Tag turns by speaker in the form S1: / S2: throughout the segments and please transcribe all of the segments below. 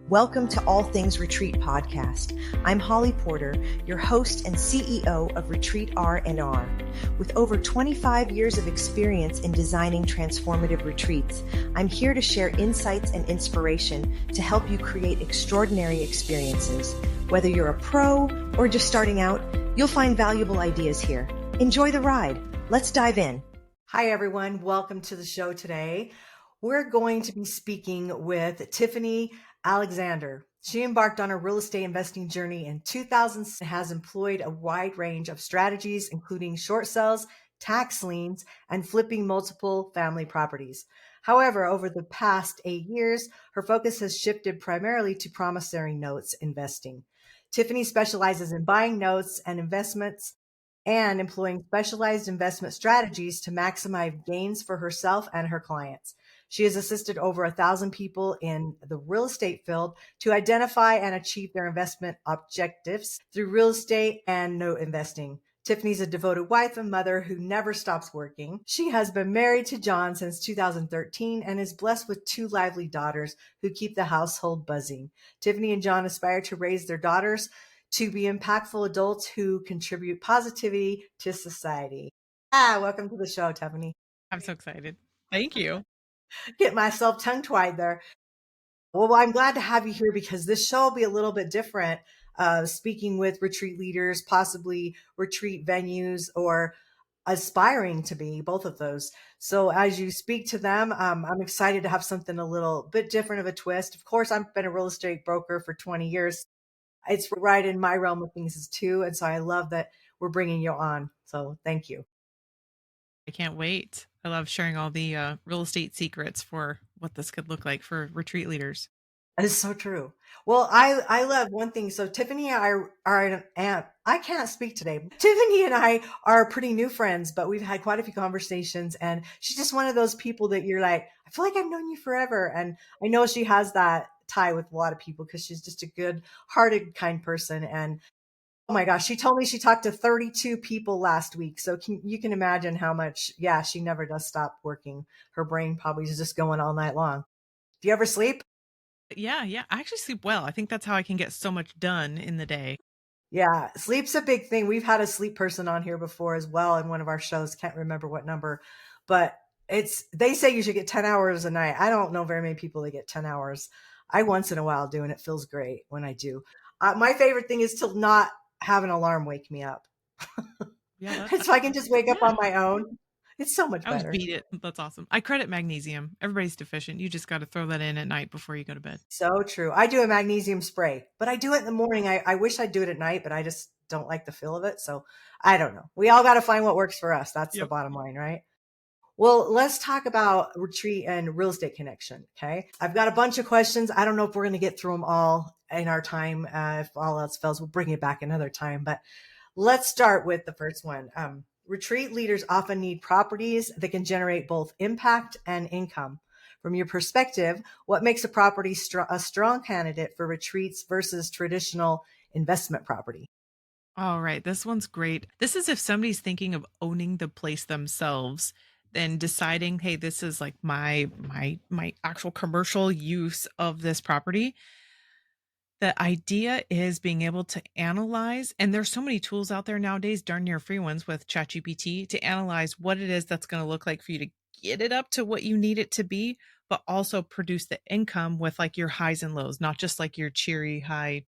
S1: Welcome to All Things Retreat Podcast. I'm Holly Porter, your host and CEO of Retreat R&R. With over 25 years of experience in designing transformative retreats, I'm here to share insights and inspiration to help you create extraordinary experiences. Whether you're a pro or just starting out, you'll find valuable ideas here. Enjoy the ride. Let's dive in. Hi, everyone. Welcome to the show today. We're going to be speaking with Tiffany Alexander. She embarked on a real estate investing journey in 2000 and has employed a wide range of strategies, including short sales, tax liens, and flipping multiple family properties. However, over the past 8 years, her focus has shifted primarily to promissory notes investing. Tiffany specializes in buying notes and investments and employing specialized investment strategies to maximize gains for herself and her clients. She has assisted over 1,000 people in the real estate field to identify and achieve their investment objectives through real estate and note investing. Tiffany's a devoted wife and mother who never stops working. She has been married to John since 2013 and is blessed with 2 lively daughters who keep the household buzzing. Tiffany and John aspire to raise their daughters to be impactful adults who contribute positivity to society. Welcome to the show, Tiffany.
S2: I'm so excited. Thank you.
S1: Get myself tongue-tied there. Well, I'm glad to have you here because this show will be a little bit different, speaking with retreat leaders, possibly retreat venues, or aspiring to be, both of those. So as you speak to them, I'm excited to have something a little bit different of a twist. Of course, I've been a real estate broker for 20 years. It's right in my realm of things too. And so I love that we're bringing you on. So thank you.
S2: I can't wait. I love sharing all the real estate secrets for what this could look like for retreat leaders.
S1: That is so true. Well, I love one thing. So Tiffany and I are, and I can't speak today. Tiffany and I are pretty new friends, but we've had quite a few conversations, and she's just one of those people that you're like, I feel like I've known you forever. And I know she has that tie with a lot of people because she's just a good hearted, kind person. And oh my gosh, she told me she talked to 32 people last week. So you can imagine how much, she never does stop working. Her brain probably is just going all night long. Do you ever sleep?
S2: Yeah. I actually sleep well. I think that's how I can get so much done in the day.
S1: Yeah, sleep's a big thing. We've had a sleep person on here before as well in one of our shows. Can't remember what number, but they say you should get 10 hours a night. I don't know very many people that get 10 hours. I once in a while do, and it feels great when I do. My favorite thing is to not have an alarm wake me up.
S2: Yeah.
S1: So I can just wake up on my own. It's so much
S2: I always
S1: better.
S2: beat it. That's awesome. I credit magnesium. Everybody's deficient. You just got to throw that in at night before you go to bed.
S1: So true. I do a magnesium spray, but I do it in the morning. I wish I'd do it at night, but I just don't like the feel of it. So I don't know. We all got to find what works for us. That's the bottom line, right? Well, let's talk about retreat and real estate connection. Okay. I've got a bunch of questions. I don't know if we're going to get through them all in our time. If all else fails, we'll bring it back another time, but let's start with the first one. Retreat leaders often need properties that can generate both impact and income. From your perspective, what makes a property a strong candidate for retreats versus traditional investment property?
S2: All right. This one's great. This is if somebody's thinking of owning the place themselves, then deciding, hey, this is like my actual commercial use of this property. The idea is being able to analyze, and there's so many tools out there nowadays, darn near free ones with ChatGPT, to analyze what it is that's going to look like for you to get it up to what you need it to be, but also produce the income with like your highs and lows, not just like your cheery high,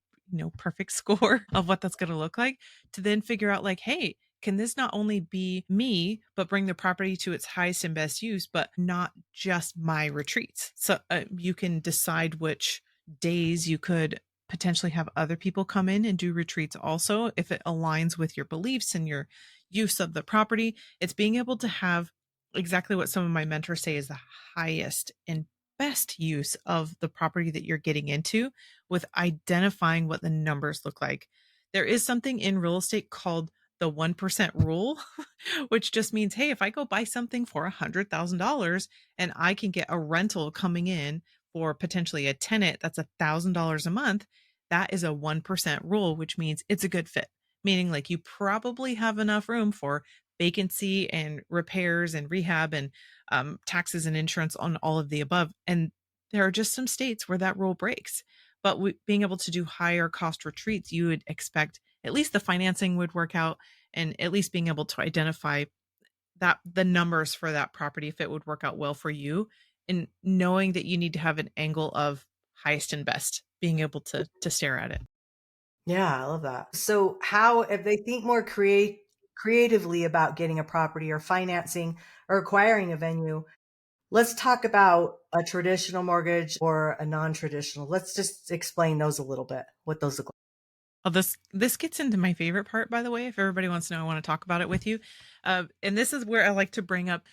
S2: perfect score of what that's going to look like, to then figure out like, hey, can this not only be me, but bring the property to its highest and best use, but not just my retreats? So you can decide which days you could potentially have other people come in and do retreats also if it aligns with your beliefs and your use of the property. It's being able to have exactly what some of my mentors say is the highest and best use of the property that you're getting into, with identifying what the numbers look like. There is something in real estate called the 1% rule, which just means, hey, if I go buy something for $100,000 and I can get a rental coming in for potentially a tenant that's $1,000 a month, that is a 1% rule, which means it's a good fit. Meaning like you probably have enough room for vacancy and repairs and rehab and taxes and insurance on all of the above. And there are just some states where that rule breaks. But being able to do higher cost retreats, you would expect at least the financing would work out, and at least being able to identify that the numbers for that property, if it would work out well for you, and knowing that you need to have an angle of highest and best, being able to stare at it.
S1: Yeah, I love that. So how, if they think more creatively about getting a property or financing or acquiring a venue, let's talk about a traditional mortgage or a non-traditional. Let's just explain those a little bit, what those look
S2: Oh, this gets into my favorite part, by the way. If everybody wants to know, I want to talk about it with you. And this is where I like to bring up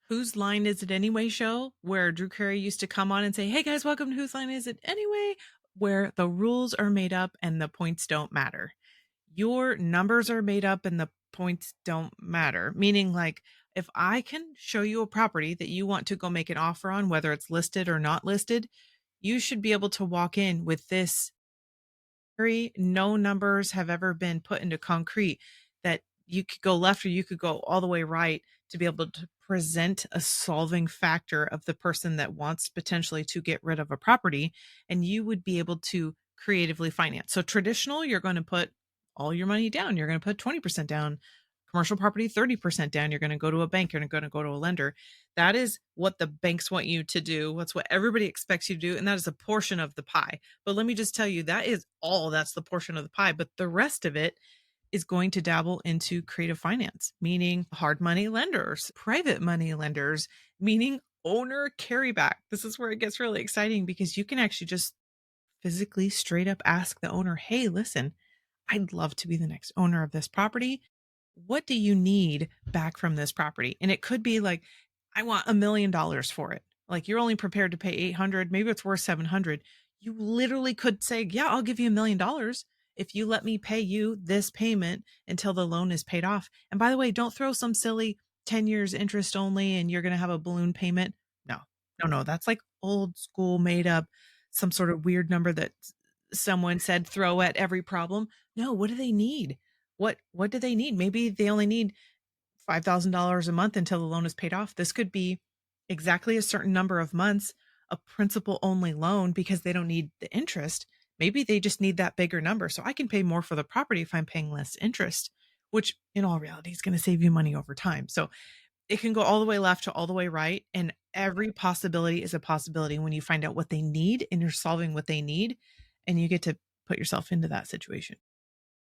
S2: Whose Line Is It Anyway show, where Drew Carey used to come on and say, "Hey guys, welcome to Whose Line Is It Anyway?" Where the rules are made up and the points don't matter. Your numbers are made up and the points don't matter. Meaning, like, if I can show you a property that you want to go make an offer on, whether it's listed or not listed, you should be able to walk in with this no numbers have ever been put into concrete, that you could go left or you could go all the way right to be able to present a solving factor of the person that wants potentially to get rid of a property, and you would be able to creatively finance. So traditional, you're going to put all your money down. You're going to put 20% down. Commercial property, 30% down. You're going to go to a bank. You're going to go to a lender. That is what the banks want you to do. That's what everybody expects you to do. And that is a portion of the pie. But let me just tell you, that's the portion of the pie. But the rest of it is going to dabble into creative finance, meaning hard money lenders, private money lenders, meaning owner carryback. This is where it gets really exciting, because you can actually just physically straight up ask the owner, "Hey, listen, I'd love to be the next owner of this property. What do you need back from this property?" And it could be like, "I want $1 million for it." Like, you're only prepared to pay 800, maybe it's worth 700. You literally could say, "Yeah, I'll give you $1 million if you let me pay you this payment until the loan is paid off. And by the way, don't throw some silly 10 years interest only and you're going to have a balloon payment." No, no, no. That's like old school made up, some sort of weird number that someone said throw at every problem. No, what do they need? What do they need? Maybe they only need $5,000 a month until the loan is paid off. This could be exactly a certain number of months, a principal only loan, because they don't need the interest. Maybe they just need that bigger number. So I can pay more for the property if I'm paying less interest, which in all reality is going to save you money over time. So it can go all the way left to all the way right. And every possibility is a possibility when you find out what they need and you're solving what they need, and you get to put yourself into that situation.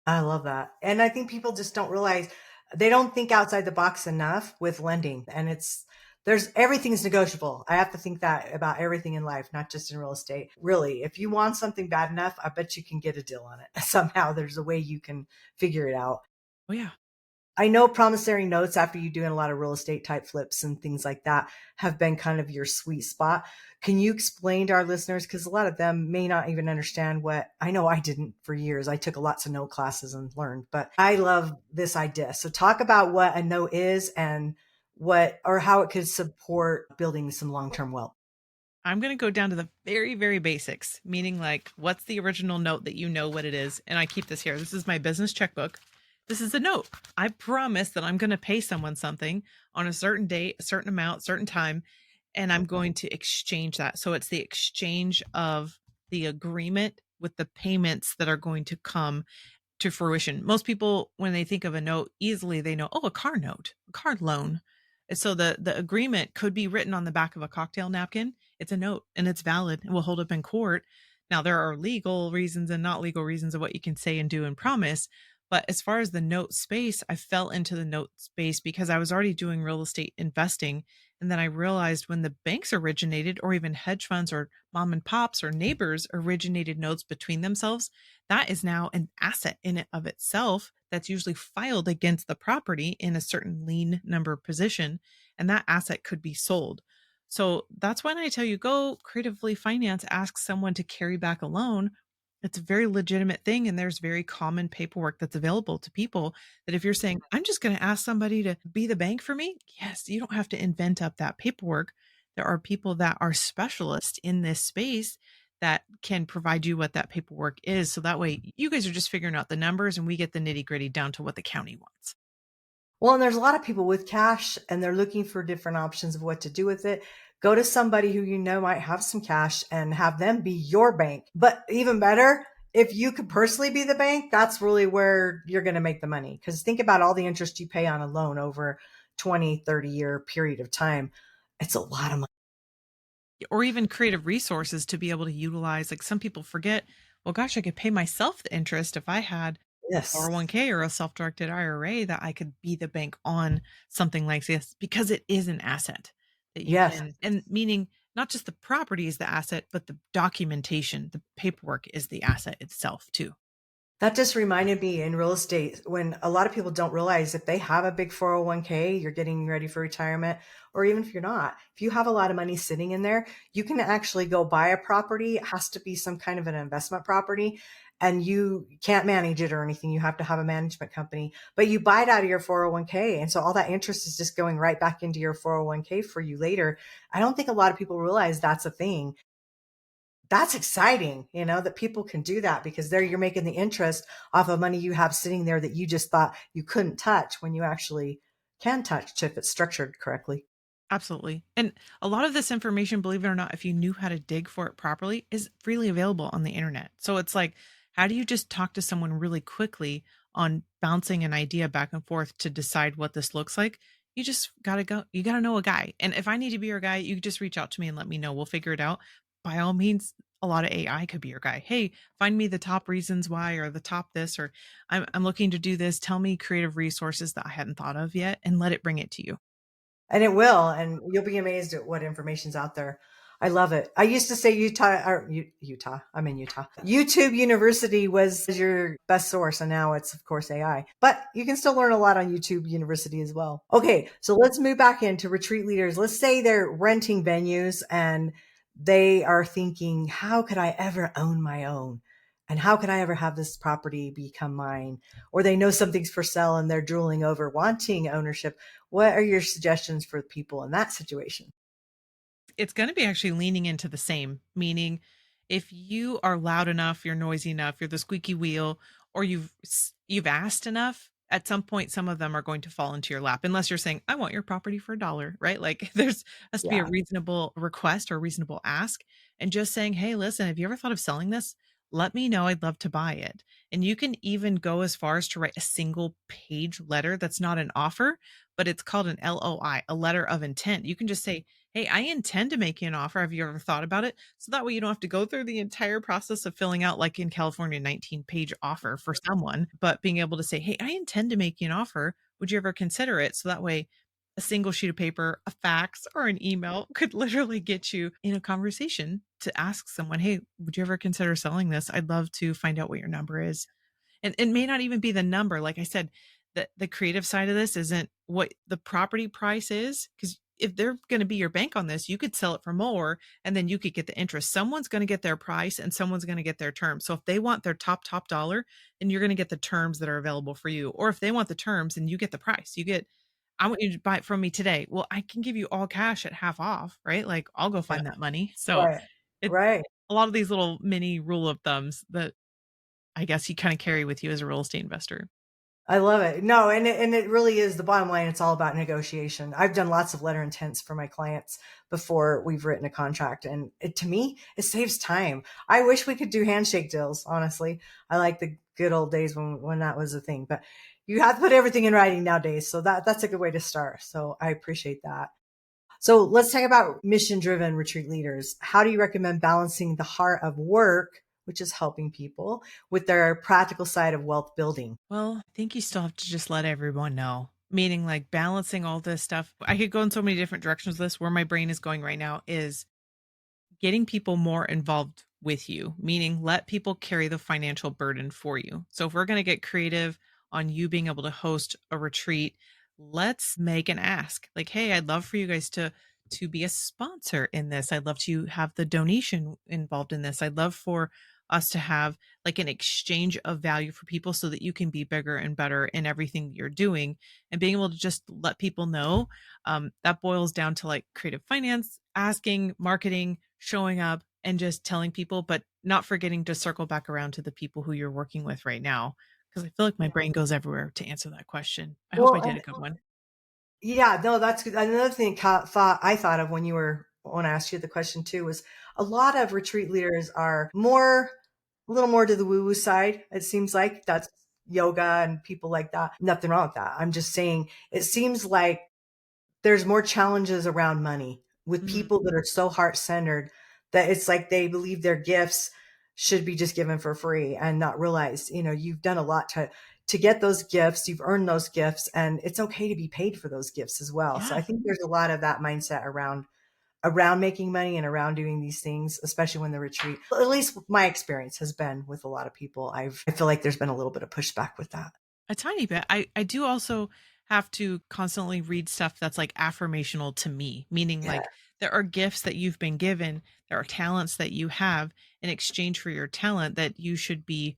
S1: I love that. And I think people just don't realize, they don't think outside the box enough with lending. And everything's negotiable. I have to think that about everything in life, not just in real estate. Really, if you want something bad enough, I bet you can get a deal on it. Somehow there's a way you can figure it out.
S2: Oh, yeah.
S1: I know promissory notes, after you doing a lot of real estate type flips and things like that, have been kind of your sweet spot. Can you explain to our listeners? Because a lot of them may not even understand what I know. I didn't for years. I took lots of note classes and learned, but I love this idea. So talk about what a note is and how it could support building some long-term wealth.
S2: I'm going to go down to the very, very basics, meaning like, what's the original note that you know what it is? And I keep this here. This is my business checkbook. This is a note. I promise that I'm going to pay someone something on a certain date, a certain amount, certain time, and I'm going to exchange that. So it's the exchange of the agreement with the payments that are going to come to fruition. Most people, when they think of a note, easily they know, oh, a car note, a car loan. And so the agreement could be written on the back of a cocktail napkin. It's a note and it's valid and will hold up in court. Now, there are legal reasons and not legal reasons of what you can say and do and promise. But as far as the note space, I fell into the note space because I was already doing real estate investing. And then I realized when the banks originated, or even hedge funds or mom and pops or neighbors originated notes between themselves, that is now an asset in and of itself that's usually filed against the property in a certain lien number position. And that asset could be sold. So that's when I tell you, go creatively finance, ask someone to carry back a loan. It's a very legitimate thing. And there's very common paperwork that's available to people, that if you're saying, I'm just going to ask somebody to be the bank for me, yes, you don't have to invent up that paperwork. There are people that are specialists in this space that can provide you what that paperwork is. So that way you guys are just figuring out the numbers and we get the nitty gritty down to what the county wants.
S1: Well, and there's a lot of people with cash and they're looking for different options of what to do with it. Go to somebody who you know might have some cash and have them be your bank. But even better, if you could personally be the bank, that's really where you're going to make the money. Because think about all the interest you pay on a loan over 20, 30-year period of time. It's a lot of money.
S2: Or even creative resources to be able to utilize. Like some people forget, well, gosh, I could pay myself the interest if I had a
S1: Yes.
S2: 401k or a self-directed IRA that I could be the bank on something like this because it is an asset that you
S1: Yes.
S2: can, and meaning not just the property is the asset, but the documentation, the paperwork is the asset itself too.
S1: That just reminded me in real estate when a lot of people don't realize if they have a big 401k, you're getting ready for retirement, or even if you're not, if you have a lot of money sitting in there, you can actually go buy a property. It has to be some kind of an investment property and you can't manage it or anything. You have to have a management company, but you buy it out of your 401k. And so all that interest is just going right back into your 401k for you later. I don't think a lot of people realize that's a thing. That's exciting, that people can do that because there you're making the interest off of money you have sitting there that you just thought you couldn't touch when you actually can touch if it's structured correctly.
S2: Absolutely. And a lot of this information, believe it or not, if you knew how to dig for it properly, is freely available on the internet. So it's like, how do you just talk to someone really quickly on bouncing an idea back and forth to decide what this looks like? You just gotta go, you gotta know a guy. And if I need to be your guy, you just reach out to me and let me know. We'll figure it out. By all means, a lot of AI could be your guy. Hey, find me the top reasons why, or the top this, or I'm looking to do this. Tell me creative resources that I hadn't thought of yet and let it bring it to you.
S1: And it will, and you'll be amazed at what information's out there. I love it. I used to say Utah. I'm in Utah. YouTube University was your best source, and now it's of course AI. But you can still learn a lot on YouTube University as well. Okay, so let's move back into retreat leaders. Let's say they're renting venues and they are thinking, how could I ever own my own? And how could I ever have this property become mine? Or they know something's for sale and they're drooling over wanting ownership. What are your suggestions for people in that situation?
S2: It's going to be actually leaning into the same, meaning if you are loud enough, you're noisy enough, you're the squeaky wheel, or you've asked enough, at some point some of them are going to fall into your lap unless you're saying, I want your property for $1, right? Like there's has to be a
S1: Yeah.
S2: reasonable request or a reasonable ask, and just saying, hey, listen, have you ever thought of selling this? Let me know. I'd love to buy it. And you can even go as far as to write a single page letter that's not an offer, but it's called an LOI, a letter of intent. You can just say, hey, I intend to make you an offer. Have you ever thought about it? So that way you don't have to go through the entire process of filling out, like in California, 19-page offer for someone, but being able to say, hey, I intend to make you an offer. Would you ever consider it? So that way a single sheet of paper, a fax, or an email could literally get you in a conversation to ask someone, hey, would you ever consider selling this? I'd love to find out what your number is. And it may not even be the number. Like I said, the creative side of this isn't what the property price is, because if they're going to be your bank on this, you could sell it for more and then you could get the interest. Someone's going to get their price and someone's going to get their terms. So if they want their top dollar, then you're going to get the terms that are available for you. Or if they want the terms and you get the price, you get, I want you to buy it from me today. Well, I can give you all cash at half off, right? Like I'll go
S1: Yeah.
S2: find that money. So
S1: Right.
S2: it's
S1: Right.
S2: a lot of these little mini rule of thumbs that I guess you kind of carry with you as a real estate investor.
S1: I love it. No, and it really is the bottom line. It's all about negotiation. I've done lots of letter intents for my clients before we've written a contract, and to me, it saves time. I wish we could do handshake deals. Honestly, I like the good old days when that was a thing. But you have to put everything in writing nowadays, so that's a good way to start. So I appreciate that. So let's talk about mission driven retreat leaders. How do you recommend balancing the heart of work, which is helping people, with their practical side of wealth building?
S2: Well, I think you still have to just let everyone know, meaning like balancing all this stuff. I could go in so many different directions with this. Where my brain is going right now is getting people more involved with you, meaning let people carry the financial burden for you. So if we're going to get creative on you being able to host a retreat, let's make an ask. Like, hey, I'd love for you guys to be a sponsor in this. I'd love to have the donation involved in this. I'd love for us to have like an exchange of value for people so that you can be bigger and better in everything that you're doing, and being able to just let people know. That boils down to like creative finance, asking, marketing, showing up, and just telling people, but not forgetting to circle back around to the people who you're working with right now. Because I feel like my brain goes everywhere to answer that question. I hope I
S1: Well,
S2: did a good one.
S1: yeah, no, that's good. Another thing I thought of when you were want to ask you the question too was a lot of retreat leaders are more, a little more to the woo woo side. It seems like that's yoga and people like that. Nothing wrong with that. I'm just saying it seems like there's more challenges around money with
S2: Mhm.
S1: people that are so heart centered that it's like they believe their gifts should be just given for free and not realize, you've done a lot to get those gifts, you've earned those gifts, and it's okay to be paid for those gifts as well. So
S2: Yeah.
S1: I think there's a lot of that mindset around making money and around doing these things, especially when the retreat, at least my experience has been with a lot of people. I feel like there's been a little bit of pushback with that.
S2: A tiny bit. I do also have to constantly read stuff that's like affirmational to me, meaning
S1: Yeah.
S2: like there are gifts that you've been given, there are talents that you have in exchange for your talent that you should be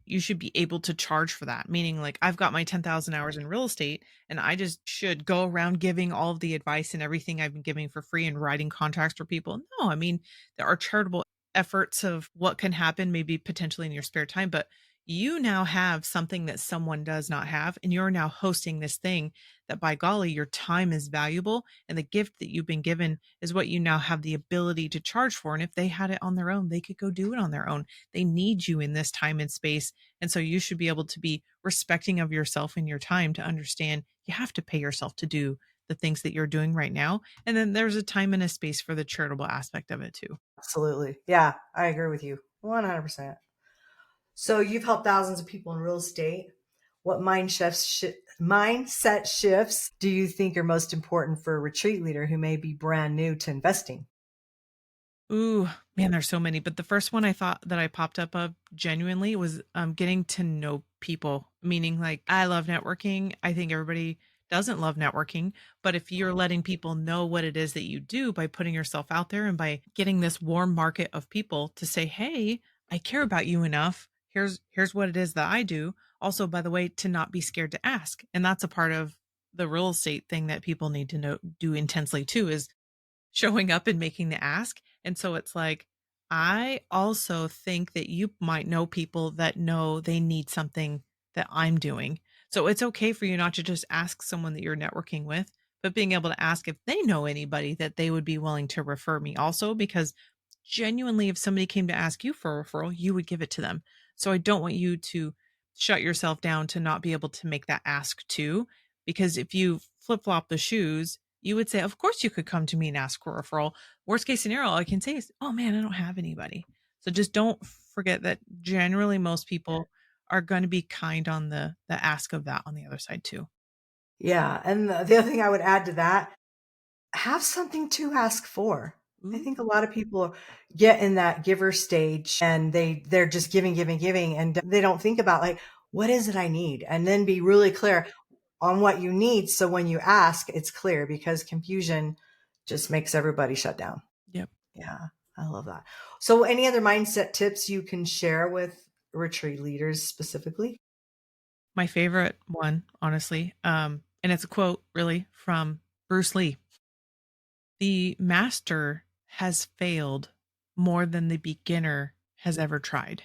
S2: able to charge for that. Meaning like I've got my 10,000 hours in real estate and I just should go around giving all of the advice and everything I've been giving for free and writing contracts for people. No, I mean there are charitable efforts of what can happen maybe potentially in your spare time, but you now have something that someone does not have, and you're now hosting this thing that by golly, your time is valuable. And the gift that you've been given is what you now have the ability to charge for. And if they had it on their own, they could go do it on their own. They need you in this time and space. And so you should be able to be respecting of yourself and your time to understand you have to pay yourself to do the things that you're doing right now. And then there's a time and a space for the charitable aspect of it too.
S1: Absolutely. Yeah, I agree with you 100%. So you've helped thousands of people in real estate. What mindset shifts do you think are most important for a retreat leader who may be brand new to investing?
S2: Ooh, man, there's so many, but the first one I thought that I popped up of genuinely was, getting to know people, meaning, like, I love networking. I think everybody doesn't love networking, but if you're letting people know what it is that you do by putting yourself out there and by getting this warm market of people to say, "Hey, I care about you enough. Here's what it is that I do." Also, by the way, to not be scared to ask, and that's a part of the real estate thing that people need to know do intensely too, is showing up and making the ask. And so it's like, I also think that you might know people that know they need something that I'm doing. So it's okay for you not to just ask someone that you're networking with, but being able to ask if they know anybody that they would be willing to refer me also, because genuinely, if somebody came to ask you for a referral, you would give it to them. So I don't want you to shut yourself down to not be able to make that ask too, because if you flip flop the shoes, you would say, "Of course, you could come to me and ask for a referral." Worst case scenario, all I can say is, "Oh man, I don't have anybody." So just don't forget that generally most people are going to be kind on the ask of that on the other side too.
S1: Yeah. And the other thing I would add to that, have something to ask for. I
S2: Ooh,
S1: think a lot of people get in that giver stage and they're just giving, giving, giving, and they don't think about like, what is it I need? And then be really clear on what you need. So when you ask, it's clear because confusion just makes everybody shut down.
S2: yep.
S1: Yeah, I love that. So any other mindset tips you can share with retreat leaders specifically?
S2: My favorite one, honestly, and it's a quote really from Bruce Lee. The master has failed more than the beginner has ever tried.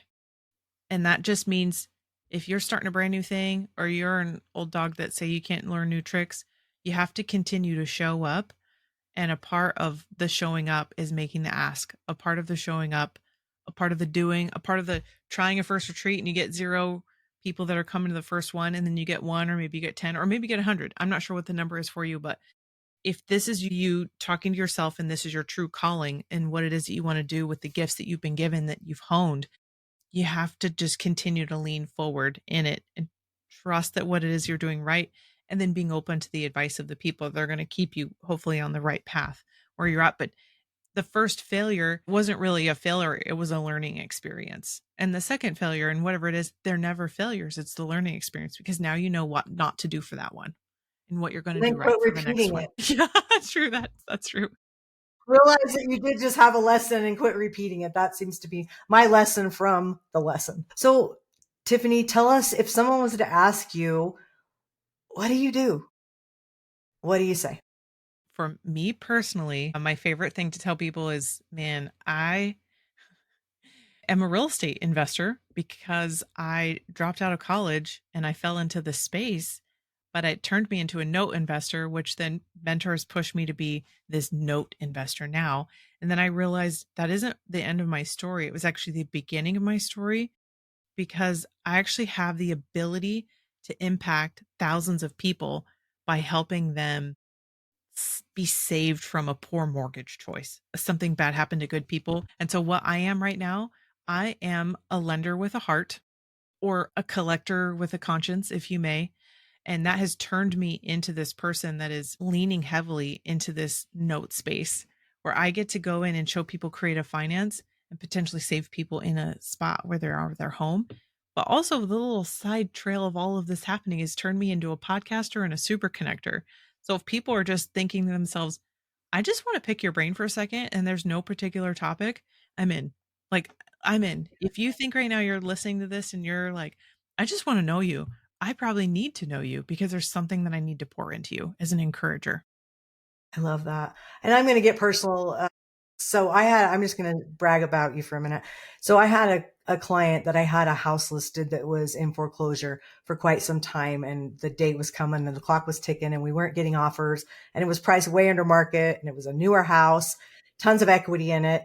S2: And that just means if you're starting a brand new thing or you're an old dog that say you can't learn new tricks, you have to continue to show up. And a part of the showing up is making the ask. A part of the showing up, a part of the doing, a part of the trying a first retreat and you get zero people that are coming to the first one and then you get one or maybe you get 10 or maybe you get 100. I'm not sure what the number is for you, but if this is you talking to yourself and this is your true calling and what it is that you want to do with the gifts that you've been given that you've honed, you have to just continue to lean forward in it and trust that what it is you're doing right. And then being open to the advice of the people that are going to keep you hopefully on the right path where you're at. But the first failure wasn't really a failure, it was a learning experience. And the second failure, and whatever it is, they're never failures. It's the learning experience because now you know what not to do for that one and what you're going to
S1: And then
S2: do right
S1: quit
S2: for the next
S1: repeating
S2: one.
S1: it.
S2: Yeah, that's true. That's true.
S1: Realize that you did just have a lesson and quit repeating it. That seems to be my lesson from the lesson. So, Tiffany, tell us if someone was to ask you, what do you do? What do you say?
S2: For me personally, my favorite thing to tell people is, man, I am a real estate investor because I dropped out of college and I fell into the space, but it turned me into a note investor, which then mentors pushed me to be this note investor now. And then I realized that isn't the end of my story. It was actually the beginning of my story, because I actually have the ability to impact thousands of people by helping them be saved from a poor mortgage choice. Something bad happened to good people. And so what I am right now, I am a lender with a heart, or a collector with a conscience, if you may. And that has turned me into this person that is leaning heavily into this note space, where I get to go in and show people creative finance and potentially save people in a spot where they are with their home. But also, the little side trail of all of this happening has turned me into a podcaster and a super connector. So if people are just thinking to themselves, I just want to pick your brain for a second, and there's no particular topic, I'm in. Like, I'm in. If you think right now you're listening to this and you're like, I just want to know you, I probably need to know you, because there's something that I need to pour into you as an encourager.
S3: I love that. And I'm going to get personal. I'm just going to brag about you for a minute. So I had a client that I had a house listed that was in foreclosure for quite some time, and the date was coming and the clock was ticking and we weren't getting offers, and it was priced way under market, and it was a newer house, tons of equity in it.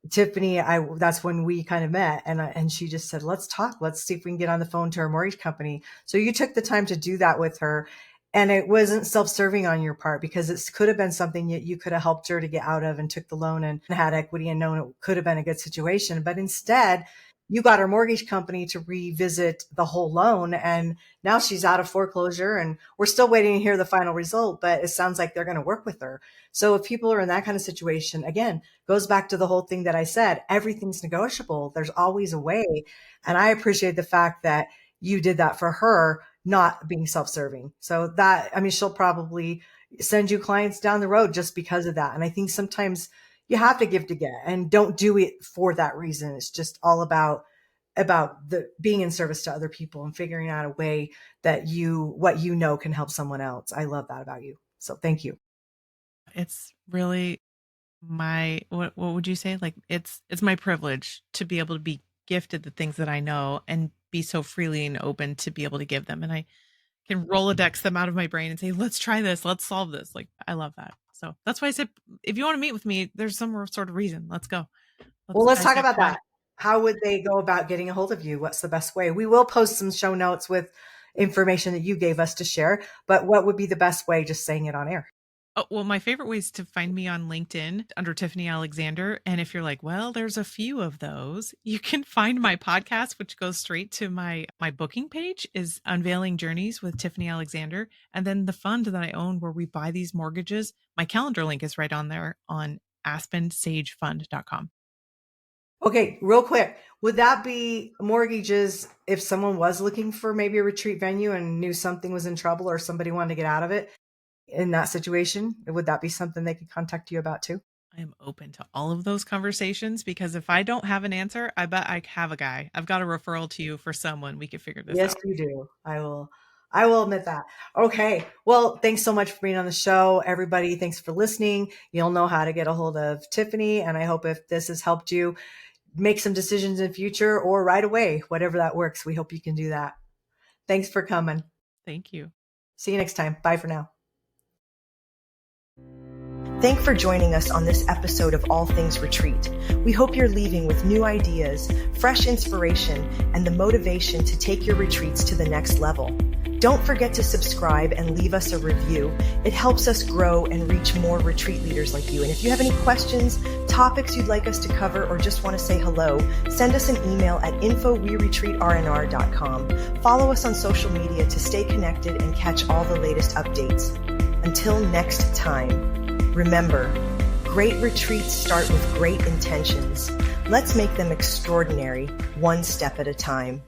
S3: Tiffany, that's when we kind of met, and she just said, let's talk. Let's see if we can get on the phone to our mortgage company. So you took the time to do that with her. And it wasn't self-serving on your part, because it could have been something that you could have helped her to get out of and took the loan and had equity and known it could have been a good situation. But instead, you got her mortgage company to revisit the whole loan. And now she's out of foreclosure, and we're still waiting to hear the final result, but it sounds like they're going to work with her. So if people are in that kind of situation, again, goes back to the whole thing that I said, everything's negotiable. There's always a way. And I appreciate the fact that you did that for her, not being self-serving. So that, I mean, she'll probably send you clients down the road just because of that. And I think sometimes you have to give to get, and don't do it for that reason. It's just all about the being in service to other people and figuring out a way that what you know can help someone else. I love that about you. So thank you.
S2: It's really what would you say? Like, it's my privilege to be able to be gifted the things that I know and be so freely and open to be able to give them. And I can Rolodex them out of my brain and say, let's try this. Let's solve this. Like, I love that. So that's why I said, if you want to meet with me, there's some sort of reason. Let's go.
S3: Let's talk about that. How would they go about getting a hold of you? What's the best way? We will post some show notes with information that you gave us to share, but what would be the best way? Just saying it on air.
S2: Oh, well, my favorite way is to find me on LinkedIn under Tiffany Alexander. And if you're like, well, there's a few of those, you can find my podcast, which goes straight to my booking page, is Unveiling Journeys with Tiffany Alexander. And then the fund that I own where we buy these mortgages, my calendar link is right on there on aspensagefund.com.
S3: Okay, real quick. Would that be mortgages if someone was looking for maybe a retreat venue and knew something was in trouble or somebody wanted to get out of it? In that situation, would that be something they could contact you about too?
S2: I am open to all of those conversations, because if I don't have an answer, I bet I have a guy. I've got a referral to you for someone. We could figure this out.
S3: Yes, you do. I will admit that. Okay. Well, thanks so much for being on the show. Everybody, thanks for listening. You'll know how to get a hold of Tiffany. And I hope if this has helped you make some decisions in the future or right away, whatever that works, we hope you can do that. Thanks for coming.
S2: Thank you.
S3: See you next time. Bye for now.
S1: Thanks for joining us on this episode of All Things Retreat. We hope you're leaving with new ideas, fresh inspiration, and the motivation to take your retreats to the next level. Don't forget to subscribe and leave us a review. It helps us grow and reach more retreat leaders like you. And if you have any questions, topics you'd like us to cover, or just want to say hello, send us an email at info@weretreatrnr.com. Follow us on social media to stay connected and catch all the latest updates. Until next time, remember, great retreats start with great intentions. Let's make them extraordinary, one step at a time.